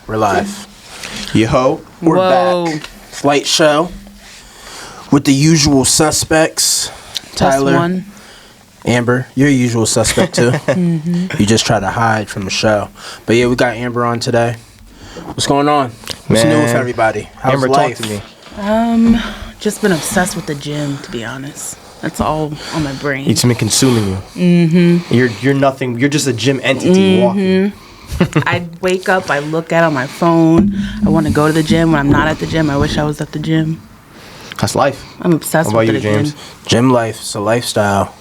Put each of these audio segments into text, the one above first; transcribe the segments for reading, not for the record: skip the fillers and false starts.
We're live. Yo, We're Whoa. back. Flight show with the usual suspects. Tyler, One. Amber, you're a usual suspect too. You just try to hide from the show. But yeah, we got Amber on today. What's going on? What's new with everybody? How's Amber, life? talk to me. Just been obsessed with the gym, to be honest. That's all on my brain. It's been consuming you. Mm-hmm. You're nothing. You're just a gym entity walking. I wake up, I look at it on my phone. I want to go to the gym. When I'm not at the gym, I wish I was at the gym. That's life. I'm obsessed What with about it you, again. James? Gym life. It's a lifestyle.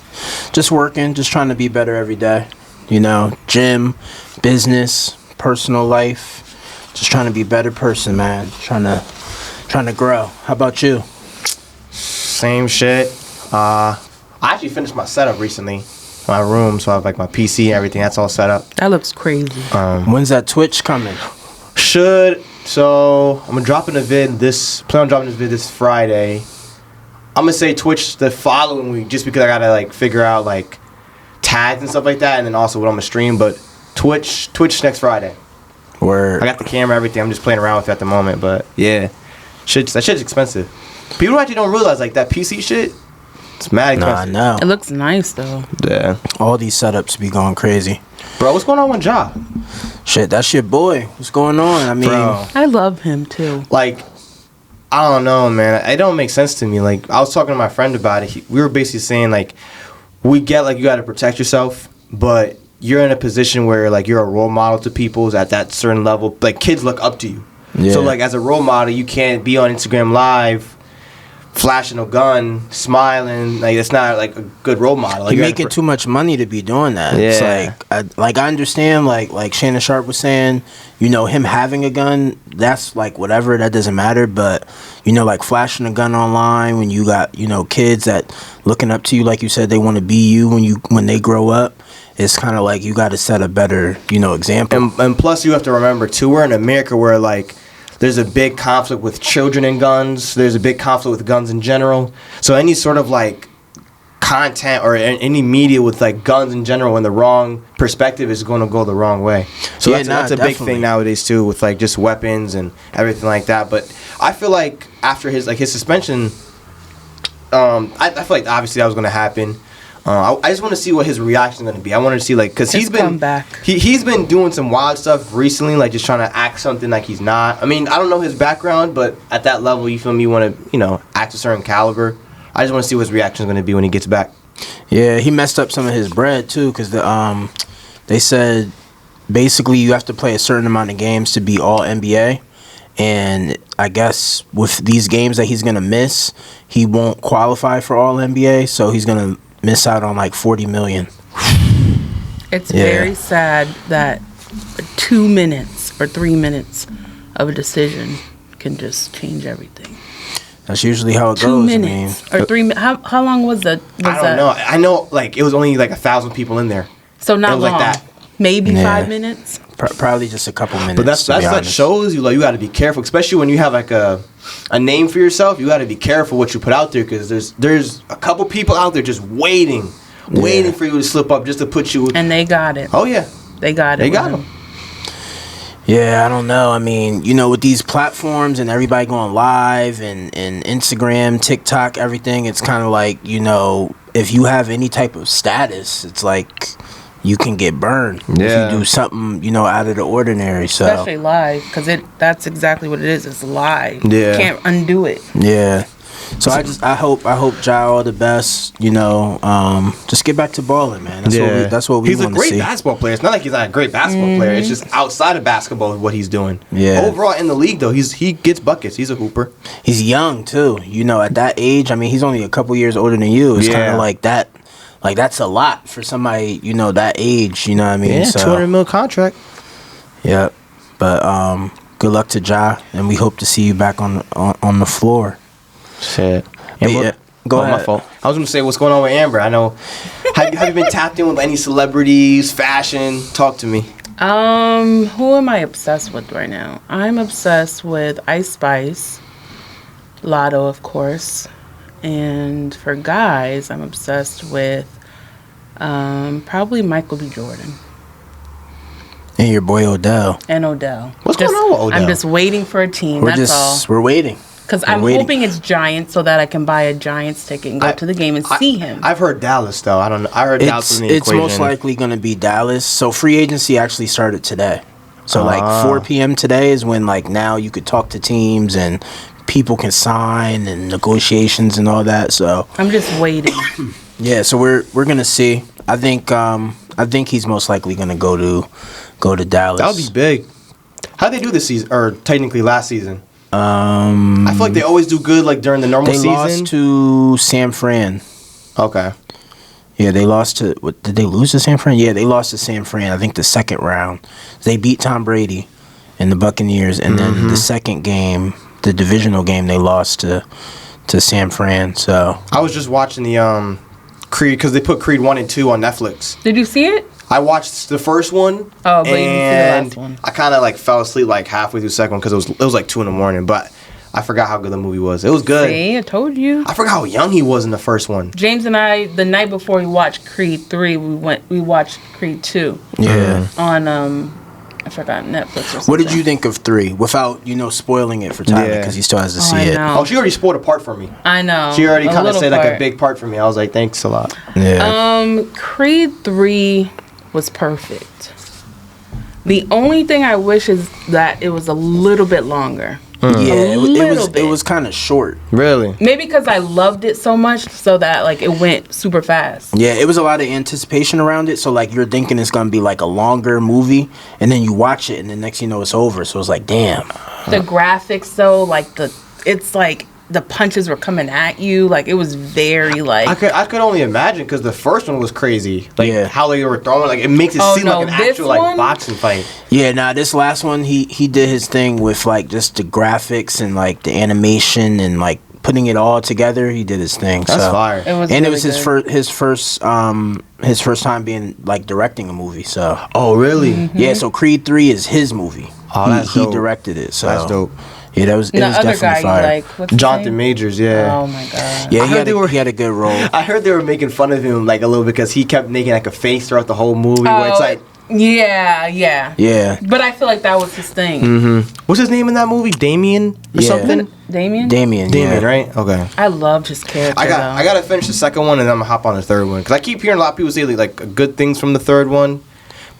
Just working, just trying to be better every day. You know, gym, business, personal life. Just trying to be a better person, man. Trying to grow. How about you? Same shit. I actually finished my setup recently. My room, so I have like my PC and everything. That's all set up. That looks crazy. When's that Twitch coming? So I'm gonna drop in a vid plan on dropping this vid this Friday. I'm gonna say Twitch the following week just because I gotta like figure out like tags and stuff like that, and then also what I'm gonna stream. But Twitch next Friday. Where I got the camera, everything. I'm just playing around with it at the moment, but yeah, that shit's expensive. People actually don't realize like that PC shit. It's mad Nah, I expensive. know. It looks nice, though. Yeah, All these setups be going crazy. bro, what's going on with Ja? Shit, that's your boy. What's going on? I mean, Bro, I love him, too. like, I don't know, man. It don't make sense to me. Like, I was talking to my friend about it. We were basically saying like, we get like you got to protect yourself, but you're in a position where like you're a role model to people at that certain level. Like kids look up to you. Yeah. So like as a role model, you can't be on Instagram Live flashing a gun, smiling. Like it's not like a good role model. Like, you're making too much money to be doing that. Yeah. It's like I understand like Shannon Sharp was saying, you know, him having a gun, that's like whatever, that doesn't matter, but you know, like flashing a gun online when you got, you know, kids that looking up to you, like you said, they want to be you when they grow up. It's kind of like you got to set a better, you know, example. And plus you have to remember too, we're in America where like there's a big conflict with children and guns. There's a big conflict with guns in general. So any sort of like content or any media with like guns in general in the wrong perspective is going to go the wrong way. So Yeah, that's a big definitely. thing nowadays too, with like just weapons and everything like that. But I feel like after his suspension, I feel like obviously that was going to happen. I just want to see what his reaction is going to be. I want to see like because he's been he's been doing some wild stuff recently, like just trying to act something like he's not. I mean, I don't know his background, but at that level, you feel me? You want to act a certain caliber. I just want to see what his reaction is going to be when he gets back. Yeah, he messed up some of his bread too, because they said basically you have to play a certain amount of games to be all NBA, and I guess with these games that he's gonna miss, he won't qualify for all NBA, so he's gonna miss out on like $40 million. It's very sad that 2 minutes or 3 minutes of a decision can just change everything. That's usually how it 2 goes. minutes or 3 minutes. How long was that? I don't know. I know like it was only like 1,000 people in there. So not It was long. like that. Maybe Yeah. 5 minutes. Probably just a couple minutes. But that's to be that honest. shows you like you got to be careful, especially when you have like a name for yourself. You got to be careful what you put out there because there's a couple people out there just waiting for you to slip up just to put you. And they got it. Oh yeah, They got it. they with got him. him. Yeah, I don't know. I mean, you know, with these platforms and everybody going live and Instagram, TikTok, everything, it's kind of like, you know, if you have any type of status, it's like you can get burned Yeah. if you do something, you know, out of the ordinary. So Especially live, because that's exactly what it is. It's live. Yeah. You can't undo it. yeah. So I hope Ja all the best. You know, just get back to balling, man. That's what we He's a want to great see. basketball player. It's not like he's not a great basketball player. It's just outside of basketball what he's doing. Yeah. Overall in the league though, he gets buckets. He's a hooper. He's young too. You know, at that age, I mean, he's only a couple years older than you. It's kind Yeah. of like that. Like that's a lot for somebody, you know, that age. You know what I mean? Yeah, So, $200 million contract. yeah. But good luck to Ja, and we hope to see you back on the floor. Shit. But yeah, go ahead. My fault. I was gonna say what's going on with Amber. I know. have you been tapped in with any celebrities, fashion? Talk to me. Who am I obsessed with right now? I'm obsessed with Ice Spice, Lotto, of course, and for guys, I'm obsessed with probably Michael B. Jordan. And your boy Odell. And Odell. What's going on with Odell? I'm just waiting for a team. We're waiting. Because I'm hoping it's Giants so that I can buy a Giants ticket and go to the game and see him. I've heard Dallas though. I don't know. I heard Dallas was in the equation. It's most likely going to be Dallas. So free agency actually started today. So like 4 p.m. today is when like now you could talk to teams and people can sign and negotiations and all that. So I'm just waiting. Yeah, so we're gonna see. I think he's most likely gonna go to Dallas. That would be big. How'd they do this season, or technically last season? I feel like they always do good like during the normal season. They lost to San Fran. Okay. Yeah, they lost to. What, did they lose to San Fran? Yeah, they lost to San Fran. I think the second round. They beat Tom Brady and the Buccaneers, and then the second game, the divisional game, they lost to San Fran. So I was just watching the Creed because they put Creed 1 and 2 on Netflix. Did you see it? I watched the first one. Oh, but you didn't see the last one. I kind of like fell asleep like halfway through the second one because it was like 2 a.m. But I forgot how good the movie was. It was good. See, I told you. I forgot how young he was in the first one. James and I, the night before we watched Creed 3, we watched Creed 2. Yeah. On I forgot, Netflix or something. What did you think of 3 without spoiling it for Tyler because he still has to see it? Oh, she already spoiled a part for me. I know. She already kind of said like a big part for me. I was like, thanks a lot. Yeah. Creed 3 was perfect. The only thing I wish is that it was a little bit longer. Yeah, it was kind of short. Really? Maybe because I loved it so much, so that like it went super fast. Yeah, it was a lot of anticipation around it. So like you're thinking it's gonna be like a longer movie, and then you watch it, and the next you know it's over. So it's like, damn. The graphics though, like it's like the punches were coming at you. Like it was very like. I could only imagine because the first one was crazy. Like how they were throwing, like it makes it seem like an actual like boxing fight. Yeah, this last one he did his thing with like just the graphics and like the animation and like putting it all together. He did his thing. That's fire. It was his first time being like directing a movie. So really? Yeah. So Creed 3 is his movie. Oh, that's dope. He directed it. So that's dope. Yeah, it was definitely fire. Jonathan Majors, yeah. Oh my god. Yeah, he had a good role. I heard they were making fun of him like a little bit because he kept making like a face throughout the whole movie where it's like. Yeah. But I feel like that was his thing. What's his name in that movie? Damien or something? Damien, right? Okay. I loved his character. I gotta finish the second one and then I'm gonna hop on the third one because I keep hearing a lot of people say like good things from the third one.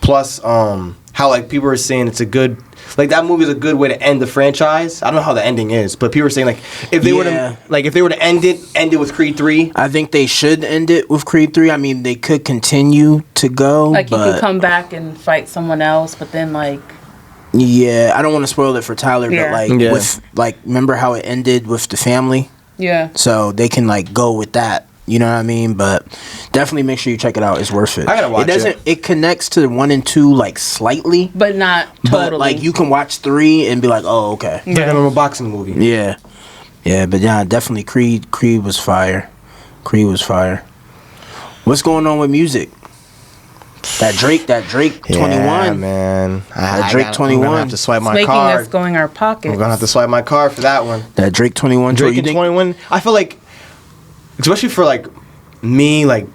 Plus, how like people are saying it's a good. Like that movie is a good way to end the franchise. I don't know how the ending is, but people are saying like if they were to end it with Creed 3. I think they should end it with Creed 3. I mean, they could continue to go. Like you could come back and fight someone else, but then like. Yeah, I don't want to spoil it for Tyler, but like with like remember how it ended with the family? Yeah. So they can like go with that. You know what I mean? But definitely make sure you check it out. It's worth it. I gotta watch it. It connects to 1 and 2 like slightly, but not totally. But like you can watch 3 and be like, oh okay. It's like a normal boxing movie. Yeah, but yeah, definitely Creed was fire. What's going on with music? That Drake 21. Yeah, man. That Drake 21. I'm gonna have to swipe my making card. us go in our pockets. I'm gonna have to swipe my card for that one. That Drake 21. Drake 21. I feel like. Especially for like me, like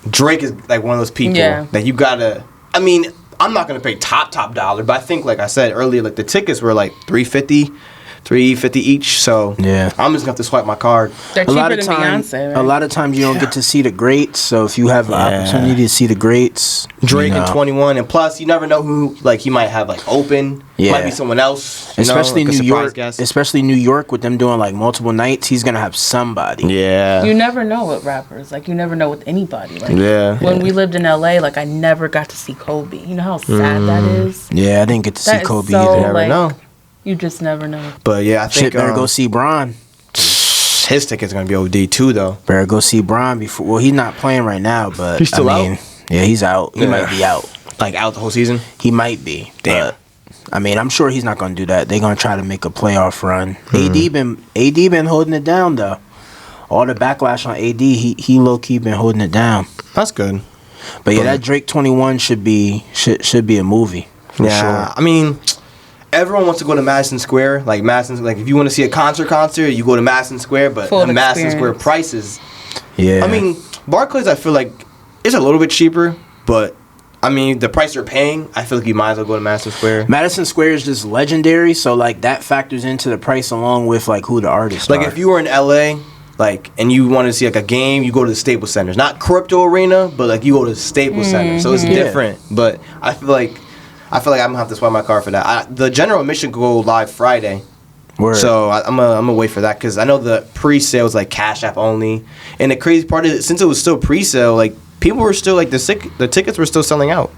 Drake is like one of those people that you gotta. I mean, I'm not gonna pay top dollar, but I think like I said earlier, like the tickets were like $350 each. So yeah, I'm just gonna have to swipe my card. They're cheaper than Beyonce, right? A lot of times you don't get to see the greats. So if you have the opportunity to see the greats, Drake and 21, and plus you never know who like he might have like open. Might be someone else. Especially like New York. Especially New York with them doing like multiple nights. He's gonna have somebody. Yeah. You never know with rappers. Like you never know with anybody. Like when we lived in LA, like I never got to see Kobe. You know how sad that is. Yeah, I didn't get to see Kobe so, either. You never know. You just never know. But yeah, I think better go see Bron. His ticket's gonna be OD too, though. Better go see Bron before. Well, he's not playing right now, but he's still out. Yeah, he's out. He might be out. Like out the whole season. He might be. Damn. But, I mean, I'm sure he's not gonna do that. They're gonna try to make a playoff run. AD been holding it down though. All the backlash on AD, he low key been holding it down. That's good. But yeah, that Drake 21 should be a movie. For sure. I mean. Everyone wants to go to Madison Square. Like if you want to see a concert, you go to Madison Square. But the Madison Square prices. Yeah. I mean, Barclays, I feel like it's a little bit cheaper, but I mean, the price you're paying, I feel like you might as well go to Madison Square. Madison Square is just legendary, so like that factors into the price along with like who the artists are. Like if you were in LA, like, and you wanted to see like a game, you go to the Staples Center. Not Crypto Arena, but like you go to the Staples Center. So it's different. But I feel like I'm gonna have to swipe my card for that. The general admission could go live Friday. Word. So I'm gonna wait for that because I know the pre-sale is like Cash App only, and the crazy part is since it was still pre-sale, like people were still like the tickets were still selling out.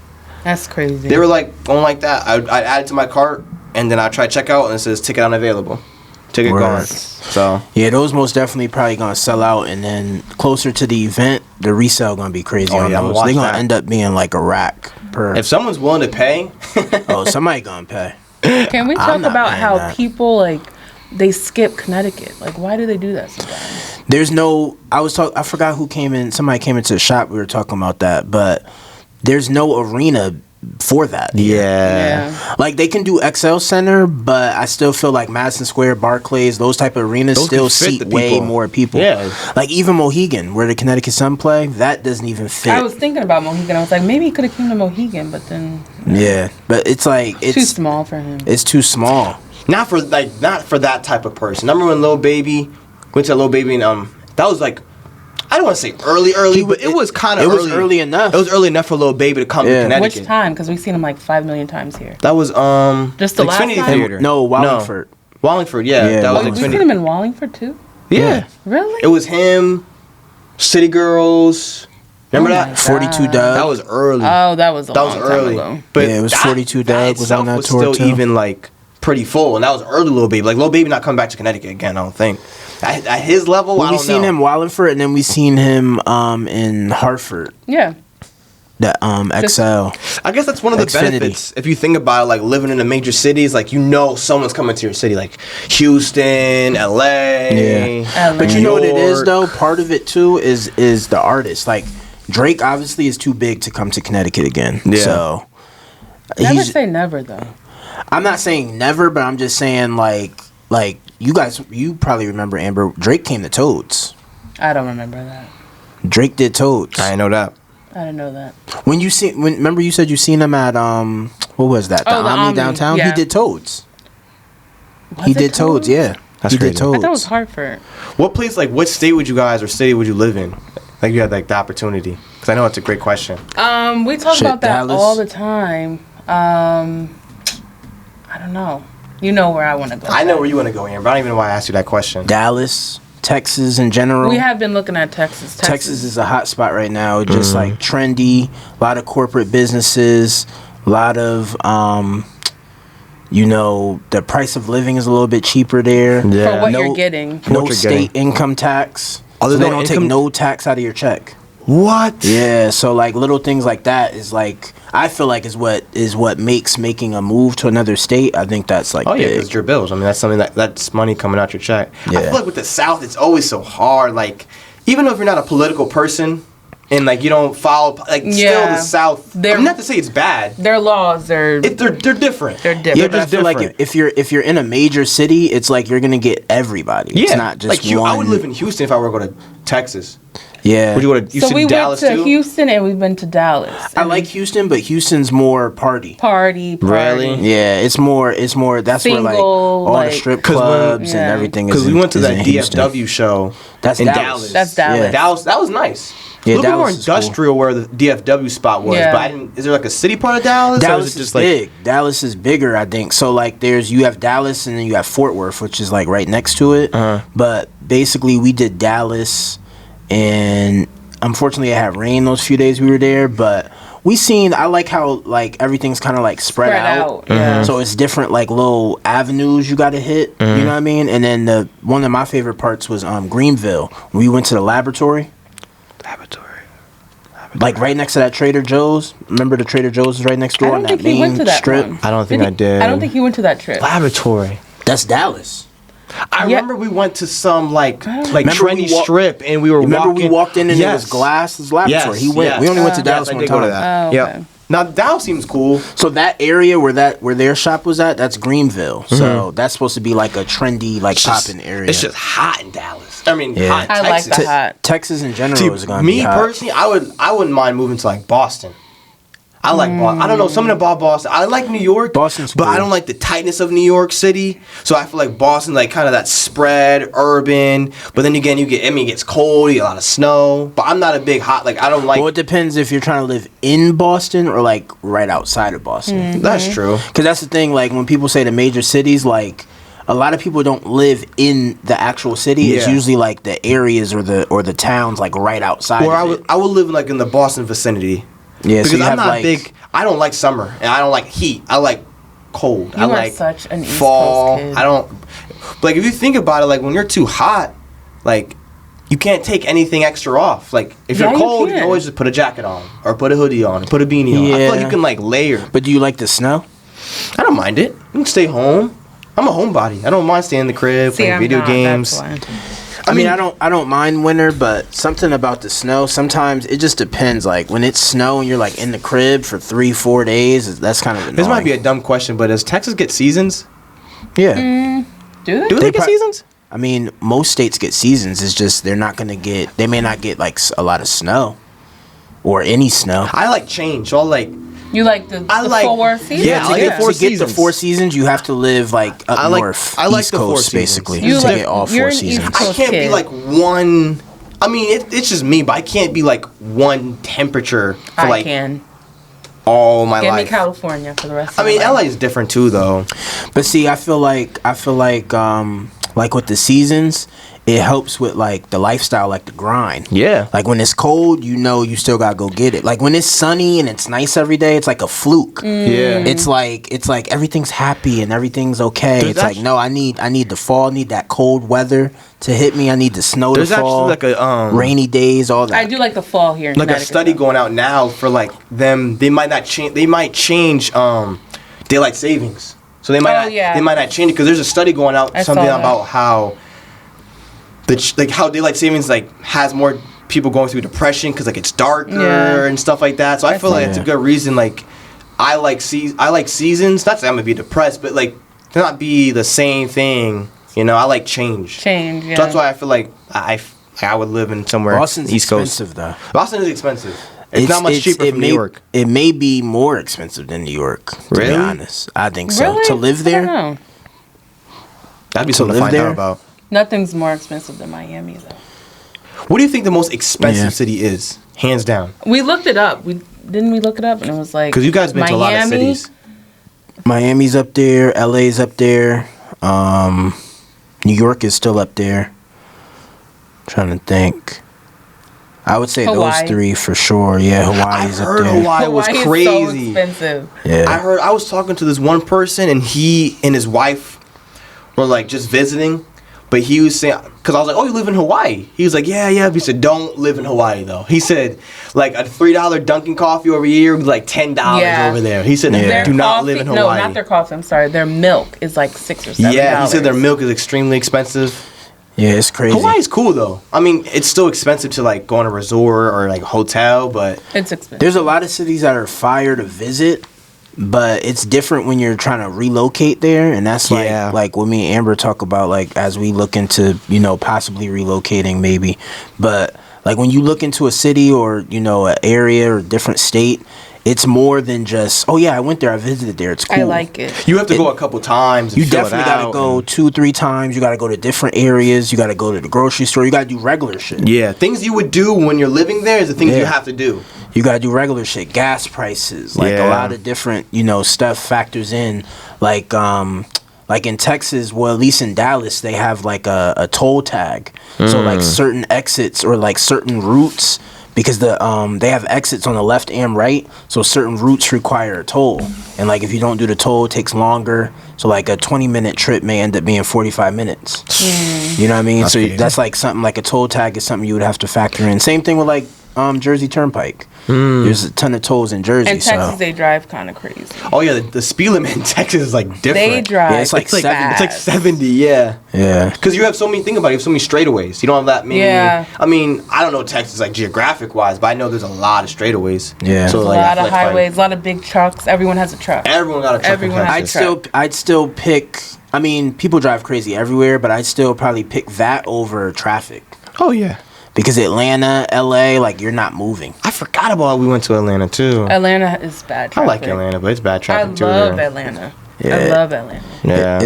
That's crazy. They were like going like that. I'd add it to my cart, and then I try checkout, and it says ticket unavailable, ticket Word. gone. So yeah, those most definitely probably gonna sell out, and then closer to the event, the resale gonna be crazy on yeah, those. watch They gonna that. end up being like a rack per. if someone's willing to pay, Oh, somebody gonna pay. Can we I'm talk not about paying how that. people like they skip Connecticut? Like, why do they do that sometimes? There's no. I forgot who came in. Somebody came into the shop. We were talking about that, but there's no arena for that. Yeah. Like they can do XL Center, but I still feel like Madison Square, Barclays, those type of arenas Those still can fit seat the way people. more people. Yeah. Like even Mohegan, where the Connecticut Sun play, that doesn't even fit. I was thinking about Mohegan. I was like, maybe he could have came to Mohegan, but then Yeah, but it's like it's too small for him. It's too small. not for that type of person. Remember when Lil Baby went to Lil Baby and that was like. I don't want to say early, but it was kind of It early. was early enough. It was early enough for Lil Baby to come to Yeah. Connecticut. Which time? Because we've seen him like 5 million times here. That was Just the last Xfinity time? Theater. No, Wallingford. Wallingford, yeah. Yeah, That was We've Wallingford. seen Xfinity. him in Wallingford too. Yeah. Really? It was him, City Girls. Remember Oh that? my 42 God. Doug. That was early. Oh, that was a that long was early. time ago. But Yeah, it was that- 42 Doug was on itself that tour, still too. even like pretty full, and that was early Lil Baby. Like Lil Baby not coming back to Connecticut again. I don't think. At his level, Well, I we don't seen know. him Wallingford, and then we seen him in Hartford. Yeah. That XL. I guess that's one of the Xfinity. benefits. If you think about it, like living in the major cities, like you know someone's coming to your city, like Houston, LA. Yeah. LA. But you know what it is York. though? Part of it too is the artist. Like Drake obviously is too big to come to Connecticut again. Yeah. So Never say never though. I'm not saying never, but I'm just saying like you probably remember Amber. Drake came to Toads. I don't remember that. Drake did Toads. I know that. I didn't know that. Remember you said you seen him at what was that? The Oh, the Omni Omni, downtown? yeah. He did Toads. Was He it did Toads, yeah. That's he crazy. did Toads. I thought it was Hartford. What place, like, what state would you guys or city would you live in? Like, you had like the opportunity. Because I know it's a great question. We talk Shit, about that Dallas. all the time. I don't know. You know where I want to go. I know where you want to go, Amber. I don't even know why I asked you that question. Dallas, Texas in general. We have been looking at Texas. Texas is a hot spot right now. Just like trendy, a lot of corporate businesses, a lot of the price of living is a little bit cheaper there. For what No- you're getting. what No you're state getting. income tax. Oh, So there's they no don't take income- no tax out of your check. What? Yeah, so like little things like that is like I feel like is what makes making a move to another state. I think that's like Oh, yeah, big. because your bills. I mean, that's something that's money coming out your check. I Yeah. feel like with the South, it's always so hard. Like, even if you're not a political person and, like, you don't follow, like, still Yeah. the South. They're- not to say it's bad. Their laws are They're different. they're different. Yeah, They're but I feel like different. if you're in a major city, it's like you're gonna get everybody. Yeah. It's not just like, one. I would live in Houston if I were to go to Texas. Yeah. Would you go to Houston, So we Dallas, went to too? Houston and we've been to Dallas. I like Houston, but Houston's more party. party. Really? Yeah, it's more. That's where like Single, all like- the strip 'Cause when- clubs and yeah. everything. Because is we went to is that in Houston. DFW show That's in Dallas. Dallas. That's Dallas. Yeah. Dallas, that was nice. Yeah, a little bit more Dallas is cool. industrial where the DFW spot was, Yeah. but I didn't. Is there like a city part of Dallas? or Dallas is it is just like big. Dallas is bigger, I think. So like, you have Dallas and then you have Fort Worth, which is like right next to it. But basically, we did Dallas, and unfortunately, it had rain those few days we were there. But I like how like everything's kind of like spread out. Yeah. So it's different like little avenues you got to hit. You know what I mean? And then one of my favorite parts was Greenville. We went to the laboratory. Like right next to that Trader Joe's. Remember the Trader Joe's is right next door I on don't that think he went main to that strip. one. I don't think I did. I don't think he went to that trip. Laboratory. That's Dallas. I Yeah. remember we went to some like Remember trendy we wa- strip, and we were Remember walking. we walked in and Yes. it was Glass's laboratory. Yes, yes. We only went to Dallas Yes, I one did go time. to that. Oh, okay. Yep. Now Dallas seems cool. So that area where their shop was at, that's Greenville. So that's supposed to be like a trendy, like poppin' area. It's just hot in Dallas. I mean, Yeah. hot in I like Texas. the hot. Texas in general See, is gonna me be hot. personally, I wouldn't mind moving to like Boston. I like Boston. I don't know, something about Boston. I like New York, Boston's but cool. I don't like the tightness of New York City. So I feel like Boston, like kind of that spread, urban. But then again, it gets cold, you get a lot of snow. But I'm not a big hot, like I don't like. Well, it depends if you're trying to live in Boston or like right outside of Boston. That's true. Because that's the thing, like when people say the major cities, like a lot of people don't live in the actual city. It's Yeah. usually like the areas or the towns like right outside. Or of it. I would live like in the Boston vicinity. Yeah, so Because you I'm have not like big. I don't like summer and I don't like heat. I like cold. You I are like such an East fall. Coast kid. I don't. Like if you think about it, like when you're too hot, like you can't take anything extra off. Like if Yeah, you're you cold, you can. can always just put a jacket on or put a hoodie on or put a beanie on. I feel like Yeah. you can like layer. But do you like the snow? I don't mind it. You can stay home. I'm a homebody. I don't mind staying in the crib, See, playing I'm video not, games. that's why. I mean, I don't mind winter, but something about the snow. Sometimes it just depends. Like when it's snow and you're like in the crib for 3-4 days, that's kind of annoying. This might be a dumb question, but does Texas get seasons? yeah. Do they? Do they They get pro- seasons? I mean, most states get seasons. It's just they're not gonna get. They may not get like a lot of snow, or any snow. I like change. So I like. You like the I like- 4 seasons? Yeah, I like the four to get the seasons. 4 seasons, you have to live like up I like- north, I like East the four Coast, seasons. basically, You to like- get all you're 4 an East seasons. I Coast can't be kid. like one. I mean, it's just me, but I can't be like one temperature for I like can. all my Give me life. California for the rest I of mean, my LA life. is different too, though. But see, I feel like with the seasons, it helps with like the lifestyle, like the grind. Yeah. Like when it's cold, you still gotta go get it. Like when it's sunny and it's nice every day, it's like a fluke. Yeah. It's like everything's happy and everything's okay. There's It's like no, I need the fall, I need that cold weather to hit me. I need the snow There's to fall. actually like a rainy days, all that. I do like the fall here in like a Connecticut, study though. going out now for like them. They might not change. They might change daylight savings. So they might Oh, yeah. they might not change it because there's a study going out I something saw that. about how how daylight savings like has more people going through depression because like it's darker Yeah. and stuff like that. So I feel like it's a Yeah. good reason. Like I like seasons. Not that I'm gonna be depressed, but like to not be the same thing. You know, I like change. Change, yeah. So that's why I feel like I would live in somewhere Boston's East Coast. expensive though. Boston is expensive. It's not much cheaper from New York. It may be more expensive than New York. To Really? be honest, I think so. Really? To live I there, don't know. That'd be To something to live find there? out about. Nothing's more expensive than Miami, though. What do you think the most expensive Yeah. city is, hands down? We looked it up. Didn't we look it up? And it was like Because you guys been to a lot of Miami, cities. Miami's up there, LA's up there, New York is still up there. Trying to think. I would say Hawaii. those 3 for sure. Yeah, Hawaii's I've up heard there. Hawaii was Hawaii is crazy. so expensive. Yeah. I was talking to this one person and he and his wife were like just visiting, but he was saying, because I was like, oh, you live in Hawaii? He was like, yeah. But he said, don't live in Hawaii though. He said, like a $3 Dunkin' coffee over here would be like $10 Yeah. over there. He said, Yeah. do not coffee, live in Hawaii. No, not their coffee. I'm sorry. Their milk is like $6 or $7. Yeah, he said their milk is extremely expensive. Yeah, it's crazy. Hawaii's cool though. I mean, it's still expensive to like go on a resort or like a hotel, but It's expensive. There's a lot of cities that are fire to visit, but it's different when you're trying to relocate there, and that's Yeah. like what me and Amber talk about, like as we look into possibly relocating maybe. But like when you look into a city or an area or a different state, it's more than just I went there, I visited there, it's cool. I like it. you have to go a couple times. And You fill it definitely got to out go and- 2-3 times. You got to go to different areas. You got to go to the grocery store. You got to do regular shit. Yeah, things you would do when you're living there is the things you Yeah. have to do. You got to do regular shit. Gas prices, like Yeah. a lot of different, stuff factors in. Like in Texas, well, at least in Dallas, they have like a toll tag. So like certain exits or like certain routes, because they have exits on the left and right, so certain routes require a toll, and like if you don't do the toll, it takes longer. So like a 20-minute trip may end up being 45 minutes. You know what I mean? That's So crazy. that's like something like a toll tag is something you would have to factor in. Same thing with like Jersey Turnpike. There's a ton of tolls in Jersey. In Texas, so they drive kind of crazy. Oh yeah, the speed limit in Texas is like different. They drive. Yeah, it's like It's like, seven- it's like 70, yeah. yeah. Because you have so many, think about it, you have so many straightaways. You don't have that many. Yeah. I mean, I don't know Texas like geographic wise, but I know there's a lot of straightaways. Yeah. So a like, I lot feel of like highways, a lot of big trucks. Everyone has a truck. everyone got a truck Everyone in has Texas. a I'd still pick. I mean, people drive crazy everywhere, but I'd still probably pick that over traffic. Oh yeah. Because Atlanta, LA, like you're not moving. I forgot about we went to Atlanta too. Atlanta is bad traffic. I like Atlanta, but it's bad traffic too. I love Atlanta. Yeah. I love Atlanta. Yeah.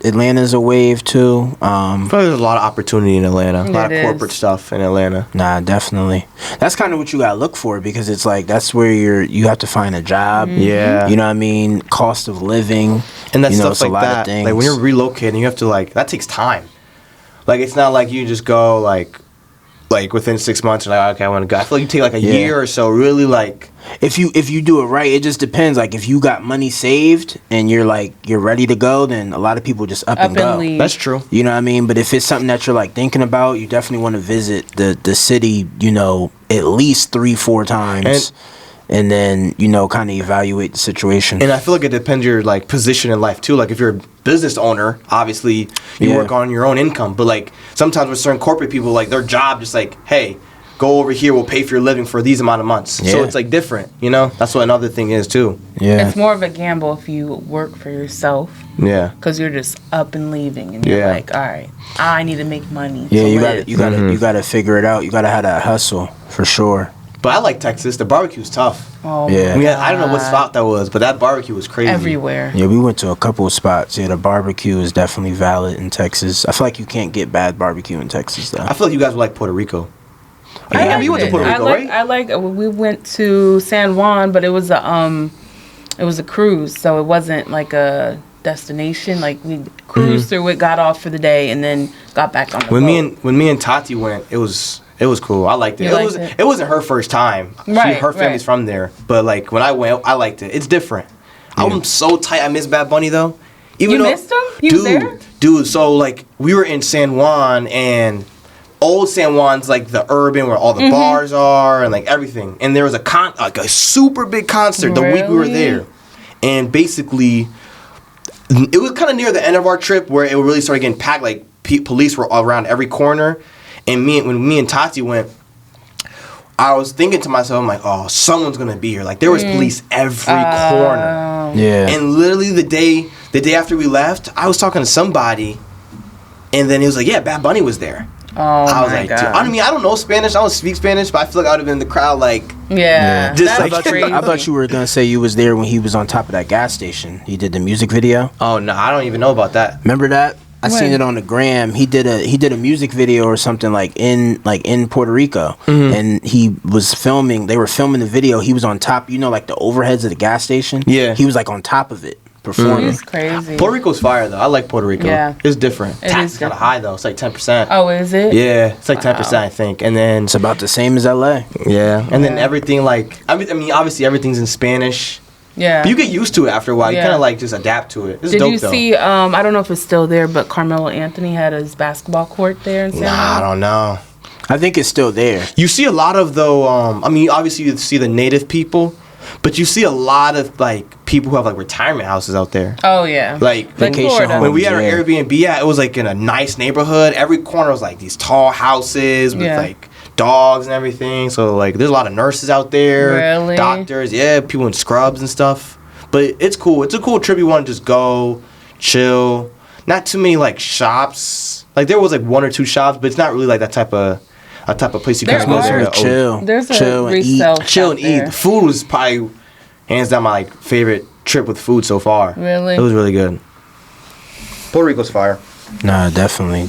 Atlanta's a wave too. I feel like there's a lot of opportunity in Atlanta. A lot It of corporate is. stuff in Atlanta. Nah, definitely. That's kind of what you gotta look for because it's like that's where you have to find a job. Yeah. You know what I mean? Cost of living. And that's you know, stuff it's a like lot of that. things. Like when you're relocating, you have to that takes time. Like it's not like you just go like within 6 months, you're like, okay, I want to go. I feel like you take like a year or so, really like. If you do it right, it just depends. Like if you got money saved and you're ready to go, then a lot of people just up and go. leave. That's true. You know what I mean? But if it's something that you're like thinking about, you definitely want to visit the city, you know, at least 3-4 times. And then, you know, kind of evaluate the situation. And I feel like it depends your like position in life too. Like if you're a business owner, obviously you work on your own income. But like sometimes with certain corporate people, like their job just like, hey, go over here, we'll pay for your living for these amount of months. Yeah. So it's like different, you know? That's what another thing is too. Yeah. It's more of a gamble if you work for yourself Yeah. because you're just up and leaving, and you're like, all right, I need to make money. Yeah, to you live. you gotta figure it out. You gotta have that hustle for sure. But I like Texas. The barbecue's tough. Oh, Yeah. my I don't know what God. spot that was, but that barbecue was crazy. Everywhere. Yeah, we went to a couple of spots. Yeah, the barbecue is definitely valid in Texas. I feel like you can't get bad barbecue in Texas though. I feel like you guys were like Puerto Rico. I Yeah, you went to Puerto Rico, right? We went to San Juan, but it was a cruise, so it wasn't like a destination. Like we cruised through it, got off for the day, and then got back on the boat. When me and Tati went, it was cool. I liked it. You liked it? It wasn't her first time. Right, Her family's right. from there, but like when I went, I liked it. It's different. I'm so tight. I miss Bad Bunny though. Even You though, missed him? You was there? Dude. So like we were in San Juan, and old San Juan's like the urban where all the bars are and like everything. And there was a super big concert the week we were Really? there, and basically it was kind of near the end of our trip where it really started getting packed. Like police were all around every corner, and when me and Tati went, I was thinking to myself, I'm like, oh, someone's gonna be here. Like there was police every corner, Yeah. and literally the day after we left, I was talking to somebody, and then he was like, yeah, Bad Bunny was there. Oh, I was my like, God. dude, I mean, I don't know Spanish. I don't speak Spanish, but I feel like I would have been in the crowd, like, Yeah. Just That's like- crazy. I thought you were gonna say you was there when he was on top of that gas station. He did the music video. oh no, I don't even know about that. Remember that? I seen When? it on the gram. He did a music video or something like in Puerto Rico, and he was filming. They were filming the video. He was on top, you know, like the overheads of the gas station. Yeah. he was like on top of it performing. It's crazy. Puerto Rico's fire though. I like Puerto Rico. Yeah. It's different. It Tax is kind of different. high though. It's like 10%. Oh, is it? Yeah, it's like 10%, I think. And then It's about the same as LA. yeah, and then Yeah. everything like I mean, obviously everything's in Spanish. Yeah. But you get used to it after a while. You Yeah. kind of like just adapt to it. It's Did dope you though. see? I don't know if it's still there, but Carmelo Anthony had his basketball court there in San Nah, I Juan. don't know. I think it's still there. You see a lot of though. I mean, obviously you see the native people, but you see a lot of like people who have like retirement houses out there. Oh yeah. Like Vacation Florida. home. when we had our Yeah. Airbnb, yeah, it was like in a nice neighborhood. Every corner was like these tall houses with Yeah. like dogs and everything. So like there's a lot of nurses out there, Really? doctors, yeah, people in scrubs and stuff. But it's cool. It's a cool trip. You want to just go, chill. Not too many like shops. Like there was like 1 or 2 shops, but it's not really like that type of place you There can go are. there. to Chill, There's a chill and eat. resale chill shop and eat. there. The food was probably hands down my like favorite trip with food so far. Really? It was really good. Puerto Rico's fire. Nah, definitely.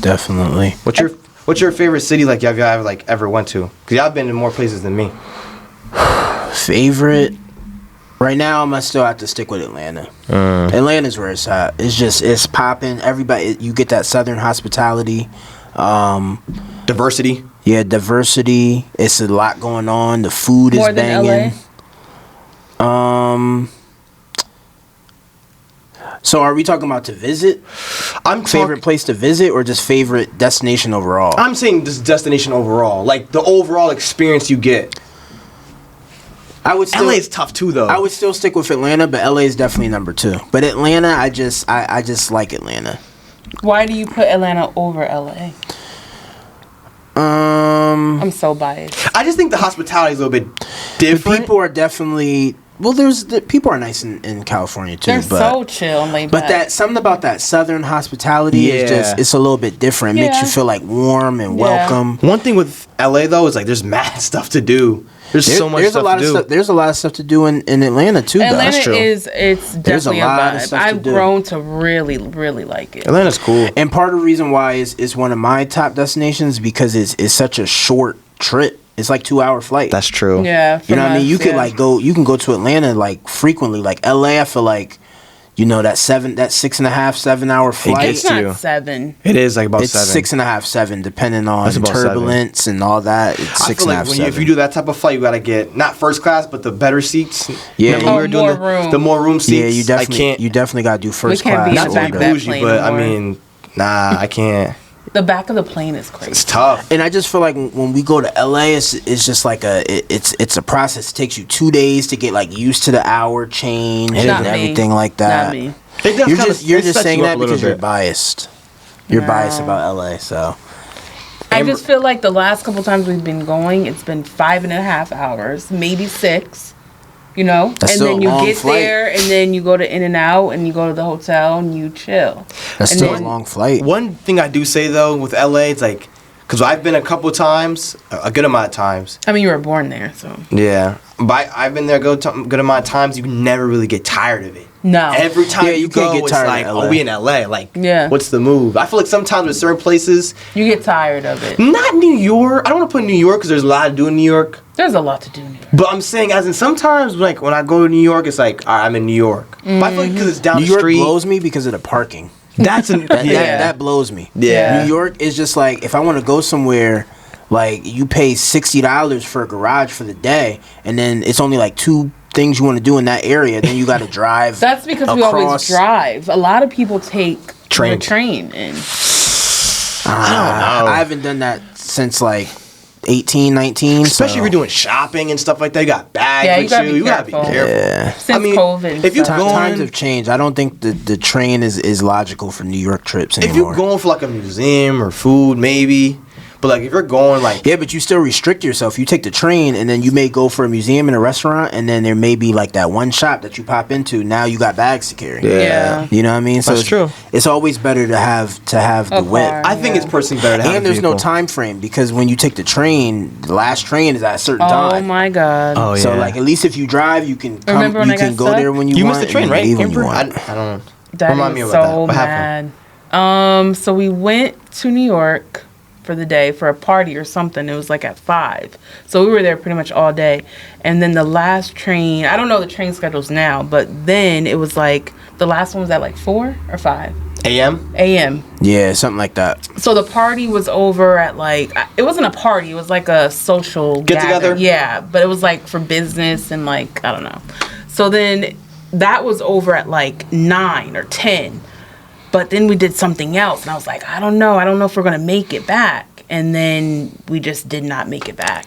What's your favorite city like y'all ever went to? Cause y'all been to more places than me. Favorite. Right now, I'm gonna still have to stick with Atlanta. Atlanta's where it's at. It's popping. Everybody, you get that Southern hospitality. Diversity. Yeah, diversity. It's a lot going on. The food More is than banging. So are we talking about to visit? Favorite place to visit or just favorite destination overall? I'm saying this destination overall, like the overall experience you get. I would still, LA is tough too, though. I would still stick with Atlanta, but LA is definitely number 2. But Atlanta, I just like Atlanta. Why do you put Atlanta over LA? I'm so biased. I just think the hospitality is a little bit The different. people are definitely people are nice in California too. They're but so chill and laid But back. that something about that Southern hospitality is Yeah. just it's a little bit different. It makes Yeah. you feel like warm and Yeah. welcome. One thing with LA though is like there's mad stuff to do. There's so much stuff to do. There's a lot of stuff to do in Atlanta too. Atlanta though. it's definitely a vibe. I've grown to really, really like it. Atlanta's cool. And part of the reason why is one of my top destinations because it's such a short trip. It's like 2-hour flight. That's true. Yeah. You know what I mean? You could you can go to Atlanta like frequently. Like LA, I feel like, you know, that 6.5, 7 hour flight. It's not 7. It is like about it's 7. 6.5, 7, depending on turbulence and all that. It's I 6.5, feel like if you do that type of flight, you gotta get not first class, but the better seats. Yeah, Remember we were doing the more room seats. Yeah, you definitely gotta do first class. Be not to be bougie, but I mean, nah, I can't. The back of the plane is crazy. It's tough. And I just feel like when we go to LA, it's just like it's a process. It takes you 2 days to get like used to the hour change and everything like that. Not me. You're just saying that because you're biased. You're biased about LA, so. I just feel like the last couple times we've been going, it's been 5.5 hours, maybe 6. You know, That's and then you get flight. there, and then you go to In-N-Out, and you go to the hotel, and you chill. That's and still a long flight. One thing I do say though with LA, it's like, because I've been a couple times, a good amount of times. I mean, you were born there, so. Yeah, but I've been there a good amount of times. You can never really get tired of it. No. Every time you go, can't get it's tired like, of LA. oh, we in LA. Like, Yeah. what's the move? I feel like sometimes with certain places, You get tired of it. not New York. I don't want to put New York because there's a lot to do in New York. There's a lot to do now. But I'm saying, as in sometimes, like when I go to New York, it's like, all right, I'm in New York. But I feel like because it's down New the York street. blows me because of the parking. That's That blows me. Yeah. New York is just like, if I want to go somewhere, like you pay $60 for a garage for the day, and then it's only like 2 things you want to do in that area. Then you got to drive. That's because we always drive. A lot of people take the train in. I don't know. I haven't done that since like 18, 19. Especially if you're doing shopping and stuff like that. You got bags Yeah, you with gotta you. be You gotta be careful. careful. Yeah. Since COVID. if you stuff. go- Times have changed. I don't think the train is logical for New York trips anymore. If you're going for like a museum or food, maybe. But like if you're going like Yeah, but you still restrict yourself. You take the train, and then you may go for a museum and a restaurant, and then there may be like that one shop that you pop into. Now you got bags to carry. Yeah. You know what I mean? So That's true. It's always better to have A the whip. car. I think it's personally better to have. And a there's no vehicle. time frame because when you take the train, the last train is at a certain Oh time. my God. Oh yeah. So like at least if you drive, you can come. Remember when You I can got go stuck? there when you You want. missed the train, and right? leave when you Amber? want. I don't. Daddy Remind me was about that. so What happened? mad. So we went to New York for the day for a party or something. It was like at 5. So we were there pretty much all day. And then the last train, I don't know the train schedules now, but then it was like, the last one was at like 4 or 5 AM. a.m. Yeah, something like that. So the party was over at like, it wasn't a party, it was like a social Get together? gathering. Yeah, but it was like for business and like, I don't know. So then that was over at like 9 or 10. But then we did something else, and I was like, I don't know if we're going to make it back. And then we just did not make it back.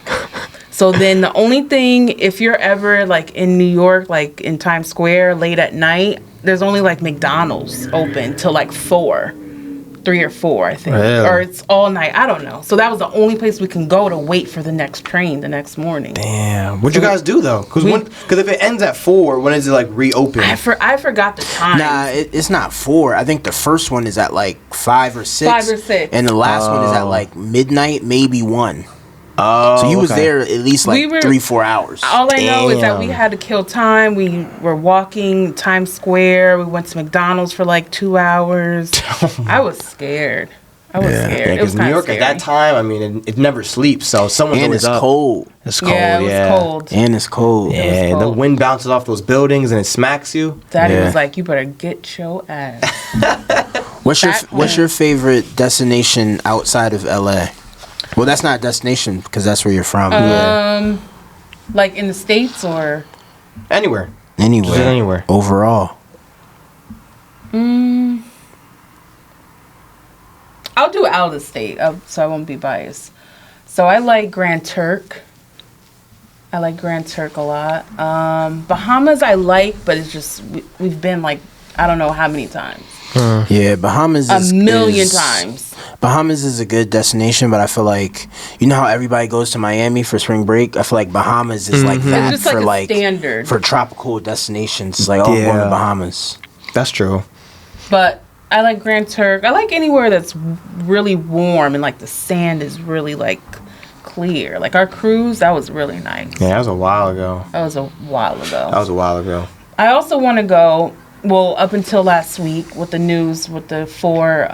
So then the only thing, if you're ever like in New York, like in Times Square late at night, there's only like McDonald's open till like 3 or 4, I think. Really? Or it's all night. I don't know. So that was the only place we can go to wait for the next train the next morning. Damn. What'd you guys do though? Because if it ends at 4, when is it like reopen? I forgot the time. Nah, it's not 4. I think the first one is at like 5 or 6. 5 or 6. And the last one is at like midnight, maybe 1. Oh. So you was okay. there at least like We were- 3-4 hours. All I know is that we Damn. had to kill time. We were walking Times Square. We went to McDonald's for like 2 hours. I was scared. It was Yeah, It because was New kind of York scary. at that time, I mean, it never sleeps, so someone's And always it's up. cold. It's cold. Yeah, it was cold. And it's cold. It was Yeah, the cold. wind bounces off those buildings and it smacks you. Daddy Yeah. was like, "You better get your ass." What's Back your favorite destination outside of LA? Well, that's not a destination because that's where you're from. Like in the States or Anywhere. Anywhere. Anywhere. Overall. I'll do out of the state, so I won't be biased. So I like Grand Turk. I like Grand Turk a lot. Bahamas I like, but it's just we've been like I don't know how many times. Yeah, Bahamas is A million times. Bahamas is a good destination, but I feel like you know how everybody goes to Miami for spring break. I feel like Bahamas is like that It's just for like a like standard. for tropical destinations. It's like oh, I'm going to Yeah. Bahamas. That's true. But I like Grand Turk. I like anywhere that's really warm and like the sand is really like clear. Like our cruise, that was really nice. Yeah, that was a while ago. That was a while ago. That was a while ago. I also want to go. Well, up until last week, with the news with the four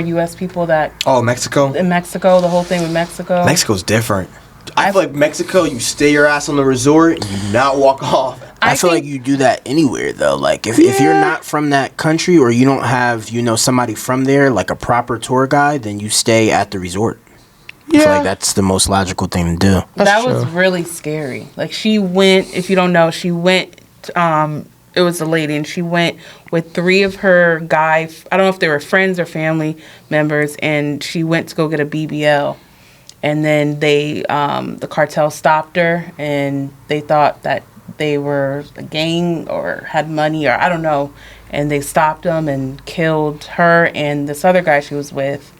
U.S. people that Mexico. In Mexico, the whole thing with Mexico. Mexico's different. I feel like Mexico, you stay your ass on the resort and you not walk off. I feel like you do that anywhere though. Like if you're not from that country or you don't have somebody from there, like a proper tour guide, then you stay at the resort. Yeah. I feel like that's the most logical thing to do. That was really scary. Like she went. If you don't know, she went. It was a lady, and she went with 3 of her guy. I don't know if they were friends or family members, and she went to go get a BBL. And then the cartel stopped her, and they thought that they were a gang or had money or I don't know. And they stopped them and killed her and this other guy she was with.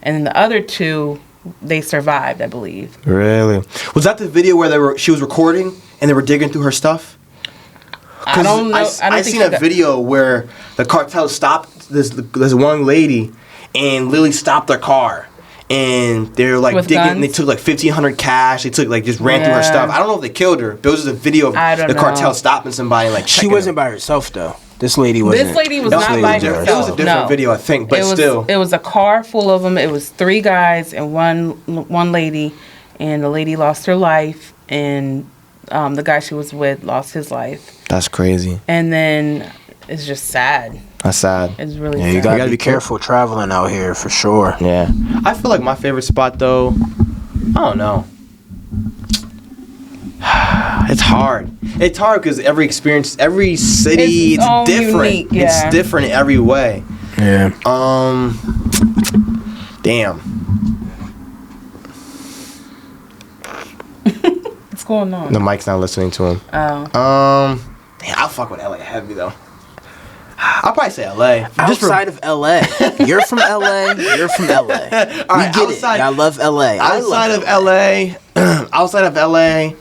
And then the other 2, they survived, I believe. Really? Was that the video where she was recording and they were digging through her stuff? I don't know. I seen a video where the cartel stopped this one lady, and Lily stopped their car, and they're like digging. And they took like 1,500 cash. They took just ran through her stuff. I don't know if they killed her, but it was just a video of the cartel stopping somebody and she wasn't by herself though. This lady wasn't. This lady was not by herself. It was a different video, I think, but still. It was a car full of them. It was 3 guys and one lady, and the lady lost her life, and the guy she was with lost his life. That's crazy. And then it's just sad. That's sad. It's really sad. You gotta be careful traveling out here for sure. Yeah. I feel like my favorite spot though, I don't know. It's hard. It's hard because every city, it's different. Unique, yeah. It's different in every way. Yeah. Damn. What's going on? The mic's not listening to him. Oh. I'll fuck with LA heavy though. I'll probably say LA. Outside of LA. You're from LA. You're from LA. All right, we get it. I love LA. Outside of LA. Outside of LA.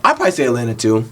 I'd probably say Atlanta too.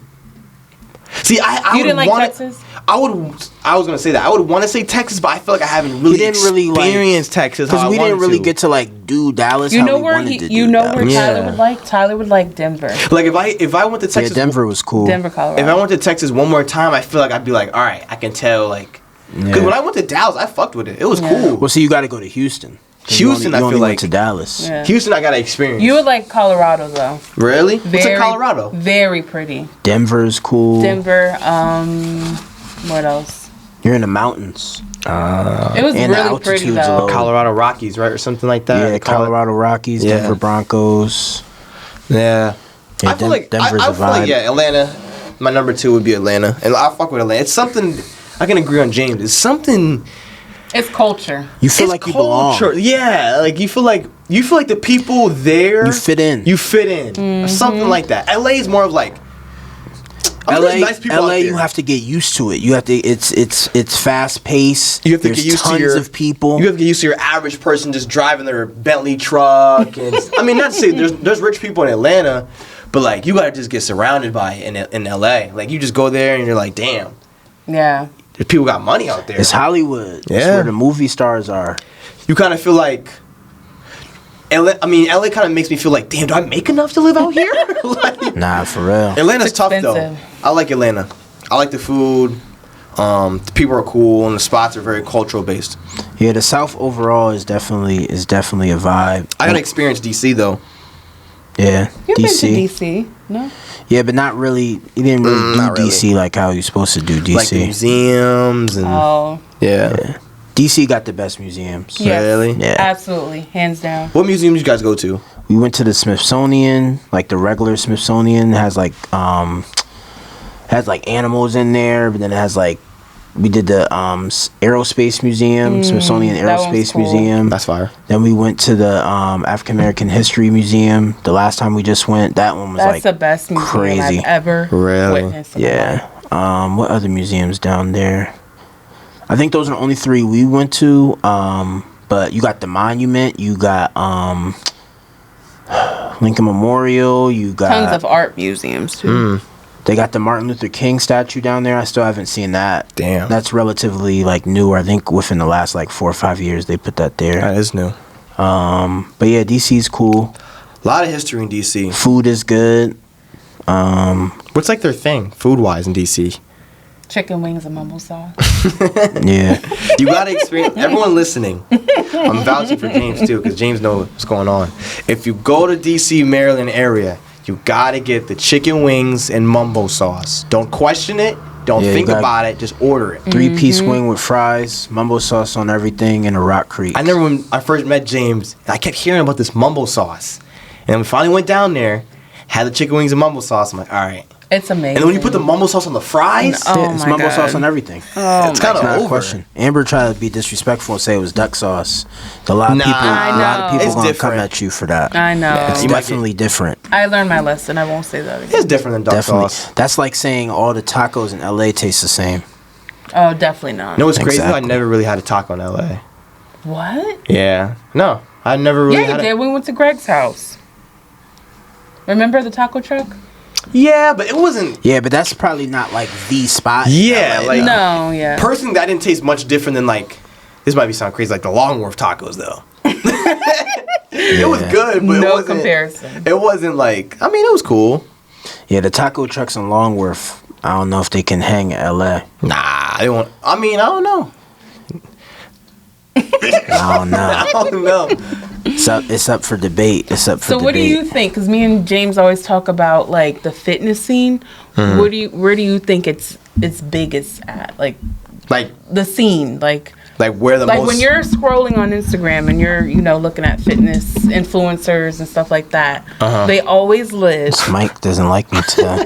See, I you didn't like Texas? I was gonna say that. I would want to say Texas, but I feel like I haven't really experienced Texas because we didn't really get to do Dallas. You know where Tyler would like? Tyler would like Denver. Like if I went to Texas, Denver was cool. Denver, Colorado. If I went to Texas one more time, I feel like I'd be like, all right, I can tell because when I went to Dallas, I fucked with it. It was cool. Well, see, you got to go to Houston. Houston, I feel like went to Dallas. Yeah. Houston, I gotta experience. You would like Colorado though. Really? What's in Colorado? Very pretty. Denver's cool. Denver. What else? You're in the mountains. It was and really pretty though. Colorado Rockies, right, or something like that. Yeah, Colorado Rockies, Denver Broncos. Yeah. I feel like Denver's I feel like Atlanta. My number 2 would be Atlanta, and I'll fuck with Atlanta. It's something I can agree on. James, it's something. It's culture. You feel like you belong. Yeah, like you feel like the people there. You fit in. Mm-hmm. Or something like that. LA is more of like. Nice people LA, you have to get used to it. You have to. It's fast paced. You have to get used to tons of people. You have to get used to your average person just driving their Bentley truck. And I mean, not to say there's rich people in Atlanta, but you gotta just get surrounded by it in LA. Like you just go there and you're like, damn. Yeah. People got money out there. It's Hollywood. Yeah. It's where the movie stars are. You kind of feel like LA kind of makes me feel like, damn, do I make enough to live out here? Nah, for real. Atlanta's tough though. I like Atlanta. I like the food. The people are cool, and the spots are very cultural based. Yeah, the South overall is definitely a vibe. I gotta experience DC though. Yeah, You've DC. been to DC, no? Yeah, but not really. You didn't really do DC like how you're supposed to do DC. Like the museums and yeah. DC got the best museums. Yes, really? Yeah, absolutely, hands down. What museum did you guys go to? We went to the Smithsonian. Like the regular Smithsonian has animals in there, but then it has we did the Aerospace Museum, Smithsonian Aerospace Museum. That's fire. Then we went to the African American History Museum. The last time we just went, that one was That's the best museum crazy. I've ever witnessed. Yeah. What other museums down there? I think those are the only 3 we went to. But you got the Monument. You got Lincoln Memorial. You got tons of art museums too. They got the Martin Luther King statue down there. I still haven't seen that. Damn. That's relatively like newer. I think within the last like 4 or 5 years they put that there. That is new. But yeah, DC's cool. A lot of history in DC. Food is good. What's like their thing, food-wise in DC? Chicken wings and mumble sauce. Yeah. You gotta experience. Everyone listening, I'm vouching for James too, because James knows what's going on. If you go to DC, Maryland area, you gotta get the chicken wings and mumbo sauce. Don't question it. Don't think about it. Just order it. 3-piece wing with fries, mumbo sauce on everything, and a Rock Creek. I remember when I first met James, I kept hearing about this mumbo sauce, and then we finally went down there, had the chicken wings and mumbo sauce. I'm like, all right. It's amazing. And then when you put the mumbo sauce on the fries, Oh it's my mumbo God. sauce on everything. it's kind of Not a over. question. Amber tried to be disrespectful and say it was duck sauce. A lot of Nah. people, I a lot of know. people It's gonna different. come at you for that. I know. It's You might definitely different. I learned my lesson. I won't say that again. It's different than duck Definitely. sauce. That's like saying all the tacos in LA taste the same. Oh, definitely not. You know what's crazy? Exactly. I never really had a taco in LA. What? Yeah. No, I never really Yeah, you had did. We went to Greg's house. Remember the taco truck? Yeah, but it wasn't. Yeah, but that's probably not like the spot. in Yeah, LA. like- No, yeah. Personally, that didn't taste much different than like. This might be sound crazy, like the Longworth tacos though. It was good, but it No wasn't, comparison. It wasn't like. I mean, it was cool. Yeah, the taco trucks in Longworth, I don't know if they can hang in LA. Nah, they won't. I mean, I don't know. I don't know. I don't know. It's up for debate. It's up for So debate. what do you think? Because me and James always talk about like the fitness scene. Where do you think it's biggest at? Like Like the scene, like where the most. when you're scrolling on Instagram and you're looking at fitness influencers and stuff like that. They always live. Mike doesn't like me today.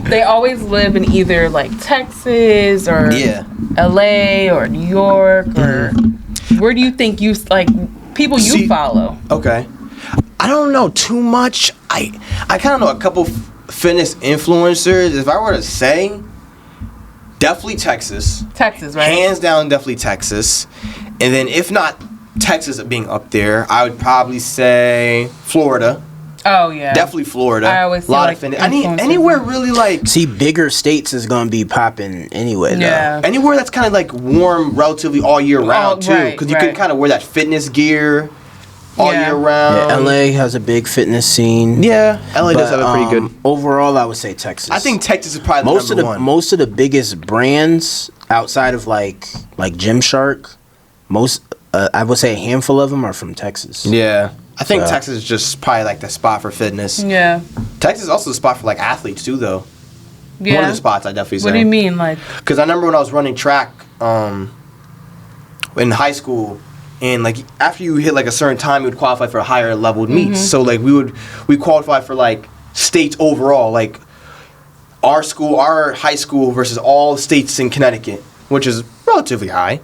They always live in either like Texas or Yeah. LA or New York or where do you think you like people you See- follow? Okay. I don't know too much. I kind of know a couple fitness influencers. If I were to say, definitely Texas. Texas, right? Hands down, definitely Texas. And then if not Texas being up there, I would probably say Florida. Oh yeah. Definitely Florida. I always see, a lot like, of fitness. I need influencers. anywhere really like See, bigger states is gonna be popping anyway. Though. Yeah. anywhere that's kind of like warm relatively all year round too, right, because you can right. kind of wear that fitness gear all Yeah. year round. Yeah, LA has a big fitness scene. Yeah, LA does But, have a pretty good. Overall, I would say Texas. I think Texas is probably most of number the one. most of the biggest brands outside of like Gymshark, I would say a handful of them are from Texas. Yeah, I think So- Texas is just probably like the spot for fitness. Yeah. Texas is also the spot for like athletes too, though. Yeah. One of the spots I definitely say. What do you mean, like? Because I remember when I was running track in high school, and like after you hit like a certain time, you would qualify for a higher level meets. So like we qualify for like states overall, like our high school versus all states in Connecticut, which is relatively high.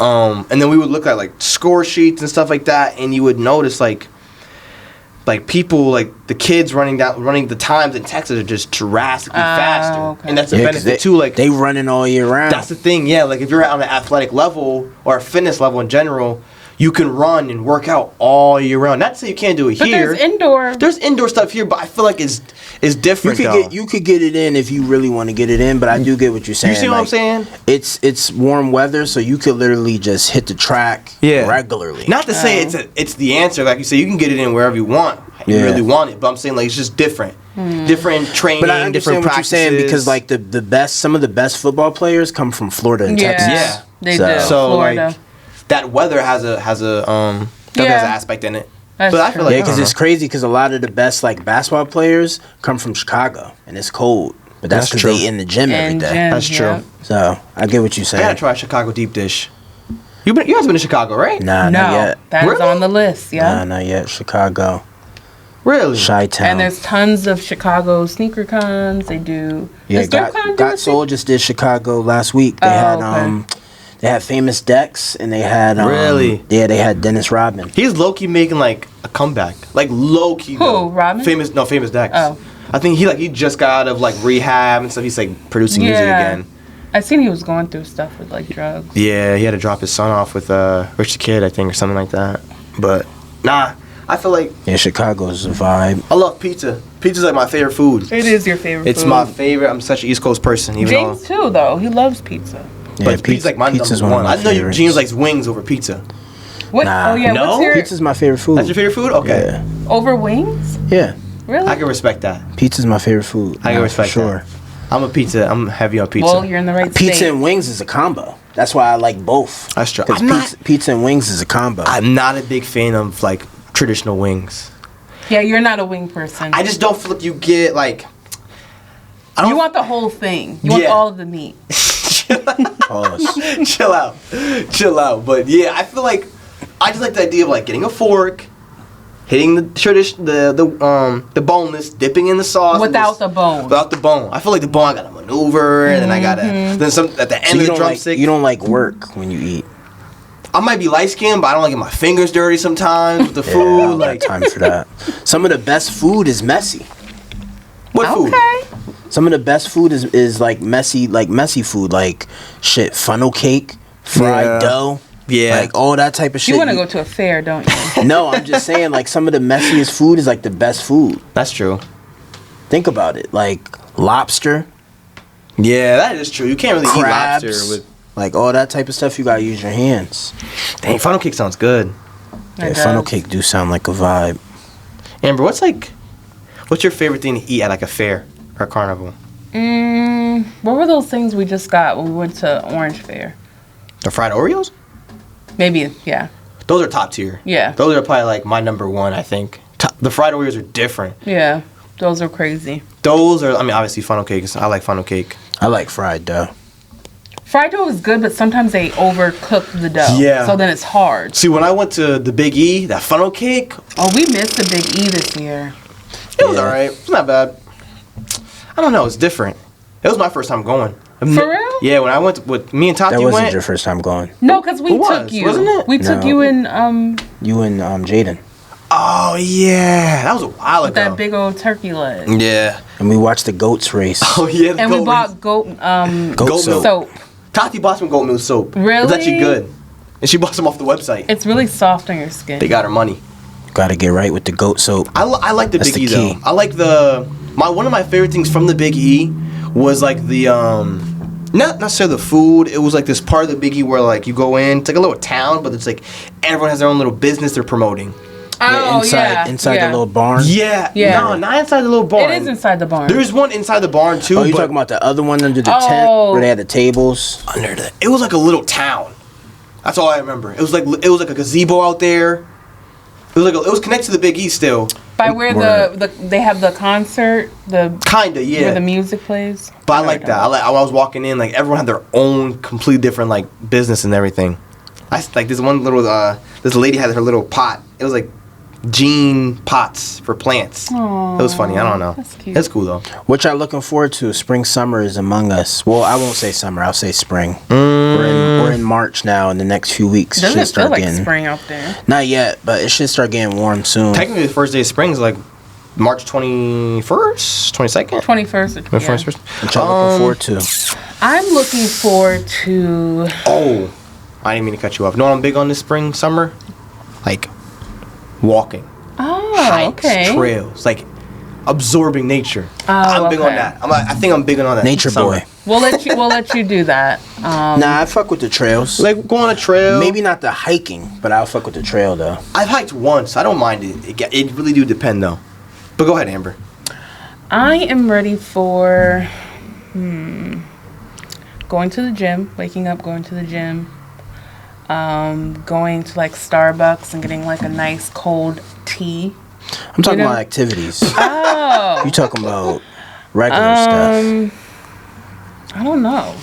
And then we would look at like score sheets and stuff like that, and you would notice like people, like the kids running the times in Texas are just drastically faster, okay. and that's a Yeah, 'cause benefit too. Like they running all year round. that's the thing, yeah. Like if you're on an athletic level or a fitness level in general, you can run and work out all year round. Not to say you can't do it But here. there's indoor. There's indoor stuff here, but I feel like it's you different. could get it in if you really want to get it in, but I do get what you're saying. You see what I'm saying? It's warm weather, so you could literally just hit the track regularly. Not to say it's the answer. Like you say, you can get it in wherever you want. You Yeah. really want it, but I'm saying like it's just different. Different training, But I understand different what practices. you're saying because like some of the best football players come from Florida and Yeah. Texas. Yeah. They So- do. so Florida. like that weather has a definitely Yeah. has an aspect in it. That's but I true. feel like Yeah, I because don't it's crazy because a lot of the best like basketball players come from Chicago and it's cold, but that's That's because true. they in the gym every And day. gym, That's true. yeah. So I get what you're I saying. gotta try Chicago deep dish. You guys been to Chicago, right? Nah, No, not yet. that is Really? on the list. Yeah. Nah, not yet. Chicago, Really? Chi-Town. And there's tons of Chicago sneaker cons. They do. Yeah, Is DripCon Got Soul just did Chicago last week. They had okay. they had Famous Dex and they had Really? Yeah, they had Dennis Rodman. He's low key making like a comeback, like low key. Who, Rodman? Famous Dex. Oh. I think he just got out of like rehab and stuff. He's like producing music again. I seen he was going through stuff with like drugs. Yeah, he had to drop his son off with Rich the Kid, I think, or something like that. But nah, I feel like Chicago's a vibe. I love pizza. Pizza's like my favorite food. It is your favorite It's food. my favorite. I'm such an East Coast person. Even James too, though. He loves pizza. Yeah, but pizza's like my pizza's number one. of my I know favorites. James likes wings over pizza. What? Nah. Oh yeah. No? What's your Pizza's my favorite food. That's your favorite food? Okay. Yeah. over wings? Yeah. Really? I can respect that. Pizza's my favorite food. I can respect sure. that. I'm heavy on pizza. Well, you're in the right Pizza state. and wings is a combo. That's why I like both. That's true. Because I'm not- pizza and wings is a combo. I'm not a big fan of like traditional wings. Yeah, you're not a wing person. I just don't feel like you get like. I don't You want the whole thing. You want Yeah. all of the meat. Pause. chill out. But yeah, I feel like I just like the idea of like getting a fork, hitting the tradition, the boneless, dipping in the sauce and Without just- the bone. Without the bone, I feel like the bone I gotta maneuver, and then I gotta then some at the So end you of the don't drumstick. you don't like work when you eat. I might be light skinned, but I don't like get my fingers dirty sometimes with the Yeah, I food. don't got Like time for that. Some of the best food is messy. what food? Okay. Some of the best food is like messy food, like shit, funnel cake, fried Yeah. dough, Yeah. like all that type of shit. You want to go to a fair, don't you? No, I'm just saying, like some of the messiest food is like the best food. That's true. Think about it, like lobster, Yeah, that is true. You can't really crabs, eat lobster with. like all that type of stuff. You gotta use your hands. Dang, funnel cake sounds good. Yeah, It funnel does. cake do sound like a vibe. Amber, what's your favorite thing to eat at like a fair or carnival? What were those things we just got when we went to Orange Fair? The fried Oreos? Maybe, yeah. Those are top tier. Yeah. Those are probably like my number one, I think. The fried Oreos are different. Yeah. Those are crazy. Those are, I mean, obviously funnel cake. I like funnel cake. I like fried dough. Fried dough is good, but sometimes they overcook the dough. Yeah. So then it's hard. See, when I went to the Big E, that funnel cake, Oh, we missed the Big E this year. it was Yeah. alright. It's not bad. I don't know. It's different. It was my first time going. For real? Yeah, when I went with me and Tati That wasn't went. your first time going. No, because we It was, took you. wasn't it? We took No. you in You and Jaden, Oh yeah, that was a while ago. that big old turkey leg. Yeah. and we watched the goats race. Oh yeah. the And we goat- bought goat Goat goat soap. soap. Tati bought some goat milk soap. Really? It's actually good. And she bought some off the website. It's really soft on your skin. They got her money. Gotta get right with the goat soap. I like the That's Big the E key. though. I like one of my favorite things from the Big E was like the not necessarily the food. It was like this part of the Big E where like you go in. It's like a little town, but it's like everyone has their own little business they're promoting. Oh, inside yeah. the little barn. Yeah. Yeah. No, not inside the little barn. It is inside the barn. There's one inside the barn too. Oh, you but talking about the other one under the Oh. tent where they had the tables? under the, it was like a little town. That's all I remember. It was like a gazebo out there. It was connected to the Big E still. By where Word. they have the concert, the Kinda, yeah. where the music plays. But I like that. I was walking in, like everyone had their own completely different like business and everything. Like this one little this lady had her little pot. It was like Jean pots for plants. Aww, It was funny. I don't know. that's cute. It's cool though. What y'all looking forward to? Spring, summer is among us. Well, I won't say summer. I'll say spring. We're in March now. In the next few weeks, Doesn't it should feel start like getting spring out there? not yet, but it should start getting warm soon. Technically, the first day of spring is like March 21st, 22nd. 21st or 21st. What y'all looking forward to? I'm looking forward to. Oh, I didn't mean to cut you off. You know what I'm big on this spring, summer? Like walking, Oh, hikes, okay. trails, like absorbing nature. Oh, I'm big on okay. that. I think I'm big on that. Nature summer. boy. We'll let you do that. Nah, I fuck with the trails. Like go on a trail. Maybe not the hiking, but I'll fuck with the trail though. I've hiked once. I don't mind it. It really do depend though. But go ahead, Amber. I am ready for going to the gym, waking up, going to the gym, going to like Starbucks and getting like a nice cold tea. I'm talking know- about activities. Oh, You talking about regular stuff? I don't know.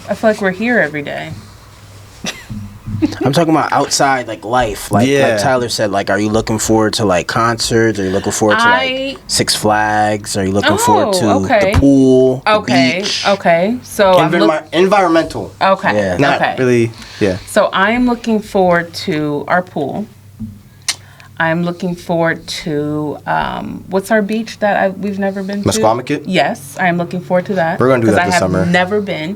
I feel like we're here every day. I'm talking about outside, like life. Like, Yeah. like Tyler said, like, are you looking forward to like concerts? Are you looking forward to like Six Flags? Are you looking forward to okay. the pool, the Okay, beach? okay. So Environmental. okay, Yeah. Not okay. really. Yeah. So I am looking forward to our pool. I'm looking forward to what's our beach that we've never been to? Musqueamacet? Yes, I am looking forward to that. We're gonna do that 'cause this summer. I have never been.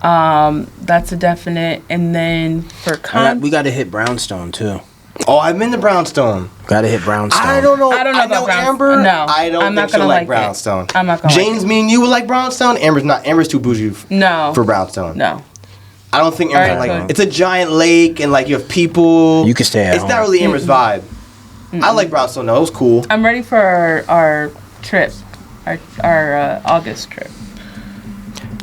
That's a definite. And then for We got to hit Brownstone too. Oh, I've been to Brownstone. Gotta hit Brownstone. I don't know. I don't know about Amber. No, I don't I'm think not gonna she'll like like it. Brownstone. I'm not gonna James, like it. me and you would like Brownstone. Amber's not. Amber's too bougie No. for Brownstone. No. I don't think Amber's Alright, like. good. It's a giant lake and like you have people. You can stay at It's home. not really Amber's vibe. I like Brownstone though. It was cool. I'm ready for our trip, our August trip.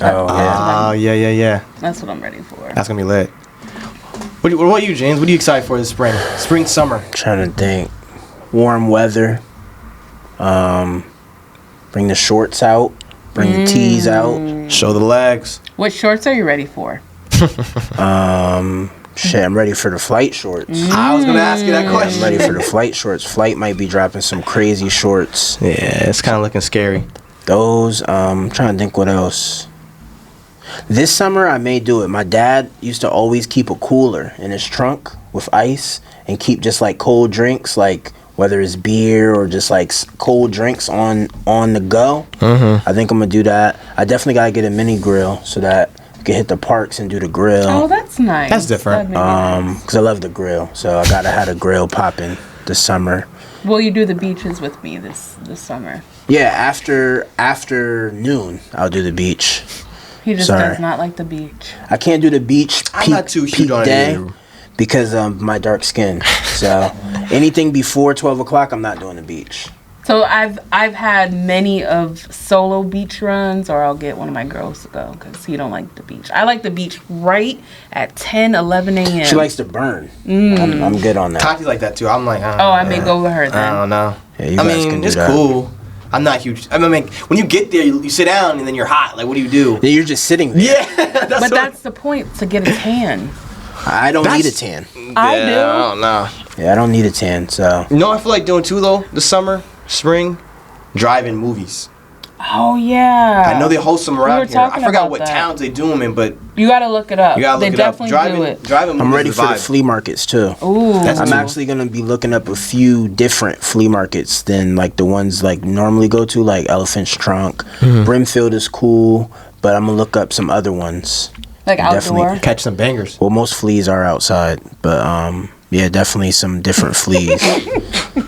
Oh yeah. Yeah. That's what I'm ready for. That's gonna be lit. What about you, James? What are you excited for this spring? Spring, summer. Trying to think. Warm weather. Bring the shorts out. Bring the tees out. Show the legs. What shorts are you ready for? Shit, I'm ready for the flight shorts. I was gonna ask you that I'm question. ready for the flight shorts. Flight might be dropping some crazy shorts. Yeah, it's kind of looking scary. Those. I'm trying to think what else. This summer I may do it. My dad used to always keep a cooler in his trunk with ice and keep just like cold drinks, like whether it's beer or just like cold drinks on the go. I think I'm gonna do that. I definitely gotta get a mini grill so that I can hit the parks and do the grill. Oh, that's nice. That's different. That'd be nice. Because I love the grill, so I gotta have a grill popping this summer. Will you do the beaches with me this summer? Yeah, after noon I'll do the beach. He just Sorry. does not like the beach. I can't do the beach I'm peak, not too peak huge on it day either. because of my dark skin. So anything before 12 o'clock, I'm not doing the beach. So I've had many of solo beach runs, or I'll get one of my girls to go because he don't like the beach. I like the beach right at 10, 11 a.m. She likes to burn. I'm good on that. Tati's like that too. I'm like, Oh, I may go with her I then. don't know. Yeah, you guys can do it's that. cool. I'm not huge. I mean, when you get there, you sit down and then you're hot. Like, what do you do? Yeah, you're just sitting there. Yeah, that's But that's the point, to get a tan. I don't need a That's- tan. I do. I don't know. Yeah, I don't need a tan. So You know what I feel like doing too though? This summer, spring, drive-in movies. Oh, yeah. I know they host them We around were here. I talking forgot about what that. towns they do them in, but You got to look it up. you gotta look they it up. definitely do Driving, it. driving movies. I'm ready is for the vibe. flea markets too. Ooh. That's I'm cool. actually gonna be looking up a few different flea markets than like the ones like normally go to, like Elephant's Trunk. Brimfield is cool, but I'm gonna look up some other ones. Like Definitely. outdoor. Catch some bangers. Well, most fleas are outside, but yeah, definitely some different fleas.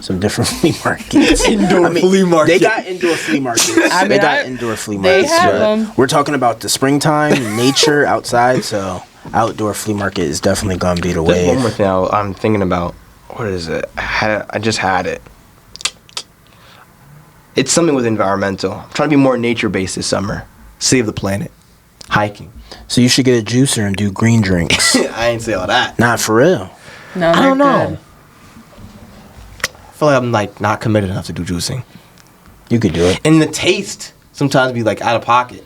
Some different flea markets. Indoor flea market. They got indoor flea markets. I They mean, got indoor flea they markets. have but them. We're talking about the springtime, nature outside, so outdoor flea market is definitely gonna be the There's one wave. more thing I'm thinking about. What is it? I just had it. It's something with environmental. I'm trying to be more nature-based this summer. Save the planet. Hiking. So you should get a juicer and do green drinks. I ain't say all that. Not for real. No, I don't they're know. good. I feel like I'm like not committed enough to do juicing. You could do it. And the taste sometimes be like out of pocket.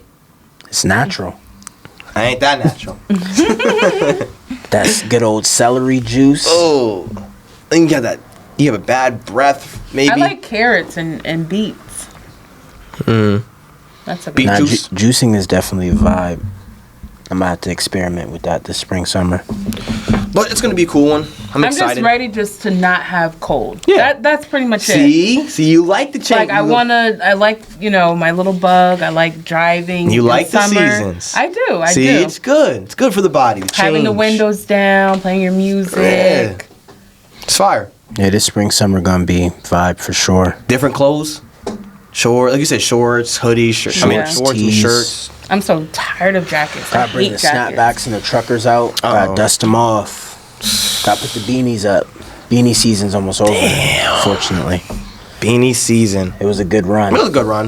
It's natural. I ain't that natural. That's good old celery juice. Oh, then you got that. You have a bad breath, maybe. I like carrots and beets. That's a Beet good Nah, juice. juicing is definitely a vibe. I'm about to experiment with that this spring, summer. But it's gonna be a cool one. I'm I'm excited. just ready just to not have cold. Yeah. That's pretty much it. See, you like the change. Like I like my little bug. I like driving. You in like the summer. seasons. I do. I See, do. it's good. It's good for the body. The Having the change. windows down, playing your music. Yeah. It's fire. Yeah, this spring, summer gonna be vibe for sure. Different clothes. Short, like you said, shorts, hoodies, shorts and tees. shirts. I'm so tired of jackets. I Gotta bring hate the jackets. snapbacks and the truckers out. Uh-oh. Gotta dust them off. Gotta put the beanies up. Beanie season's almost over. Unfortunately, Beanie season. it was a good run. It was a good run.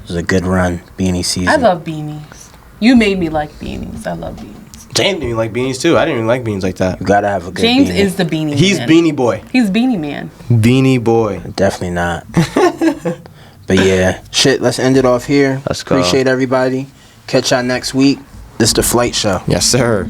It was a good run. Beanie season. I love beanies. You made me like beanies. I love beanies. James didn't even like beanies too. I didn't even like beanies like that. You gotta have a good James beanie. is the beanie He's man. Beanie Boy. He's beanie man. Beanie Boy. Definitely not. But yeah, shit. Let's end it off here. Let's go. Appreciate everybody. Catch y'all next week. This the Flight Show. Yes, sir.